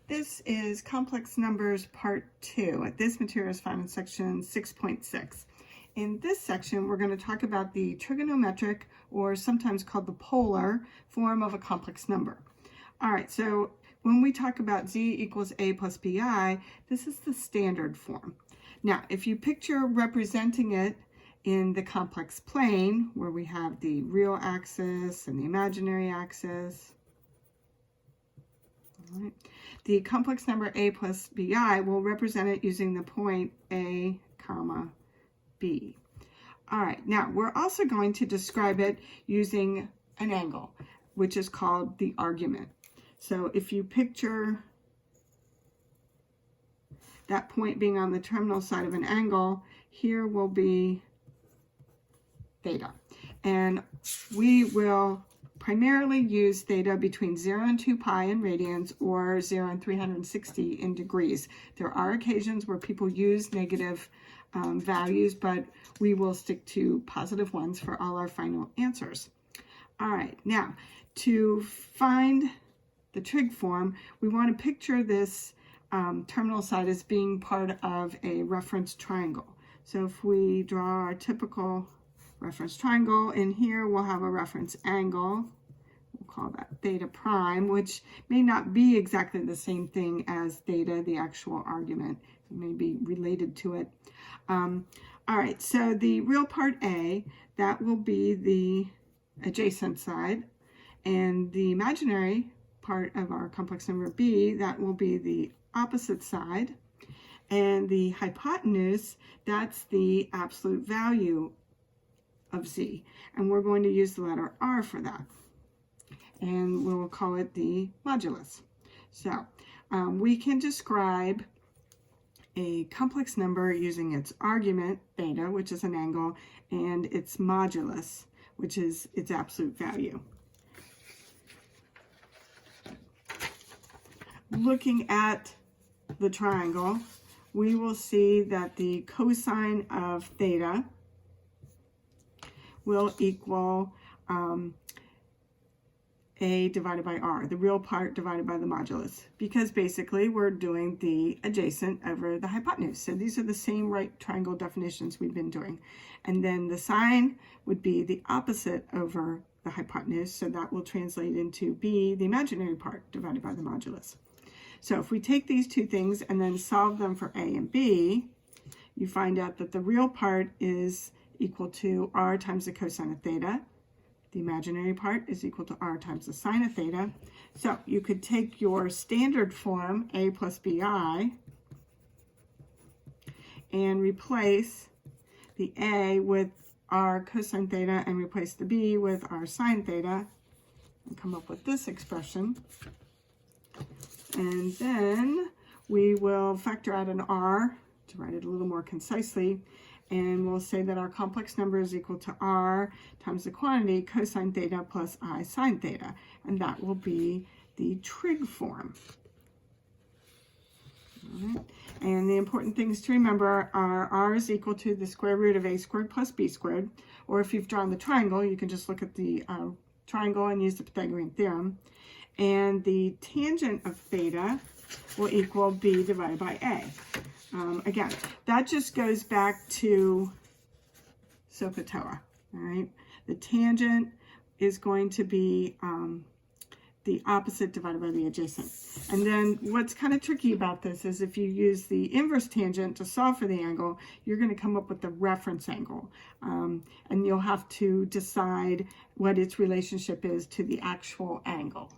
This is Complex Numbers Part 2. This material is found in section 6.6. In this section, we're going to talk about the trigonometric, or sometimes called the polar, form of a complex number. All right, so when we talk about z equals a plus bi, this is the standard form. Now, if you picture representing it in the complex plane, where we have the real axis and the imaginary axis, all right, the complex number a plus bi will represent it using the point a comma b. All right, now we're also going to describe it using an angle, which is called the argument. So if you picture that point being on the terminal side of an angle, here will be theta. And we will primarily use theta between 0 and 2 pi in radians, or 0 and 360 in degrees. There are occasions where people use negative values, but we will stick to positive ones for all our final answers. All right, now to find the trig form, we want to picture this terminal side as being part of a reference triangle. So if we draw our typical reference triangle, in here we'll have a reference angle. We'll call that theta prime, which may not be exactly the same thing as theta, the actual argument. It may be related to it. All right, so the real part A, that will be the adjacent side, and the imaginary part of our complex number B, that will be the opposite side, and the hypotenuse, that's the absolute value of z, and we're going to use the letter R for that, and we'll call it the modulus. So we can describe a complex number using its argument, theta, which is an angle, and its modulus, which is its absolute value. Looking at the triangle, we will see that the cosine of theta will equal a divided by r, the real part divided by the modulus, because basically we're doing the adjacent over the hypotenuse. So these are the same right triangle definitions we've been doing. And then the sine would be the opposite over the hypotenuse, so that will translate into b, the imaginary part, divided by the modulus. So if we take these two things and then solve them for a and b, you find out that the real part is equal to r times the cosine of theta. The imaginary part is equal to r times the sine of theta. So you could take your standard form, a plus bi, and replace the a with r cosine theta and replace the b with r sine theta and come up with this expression. And then we will factor out an r to write it a little more concisely, and we'll say that our complex number is equal to r times the quantity cosine theta plus I sine theta, and that will be the trig form. All right. And the important things to remember are r is equal to the square root of a squared plus b squared, or if you've drawn the triangle, you can just look at the triangle and use the Pythagorean theorem. And the tangent of theta will equal b divided by a. Again, that just goes back to SOHCAHTOA, all right? The tangent is going to be the opposite divided by the adjacent. And then what's kind of tricky about this is if you use the inverse tangent to solve for the angle, you're going to come up with the reference angle. And you'll have to decide what its relationship is to the actual angle.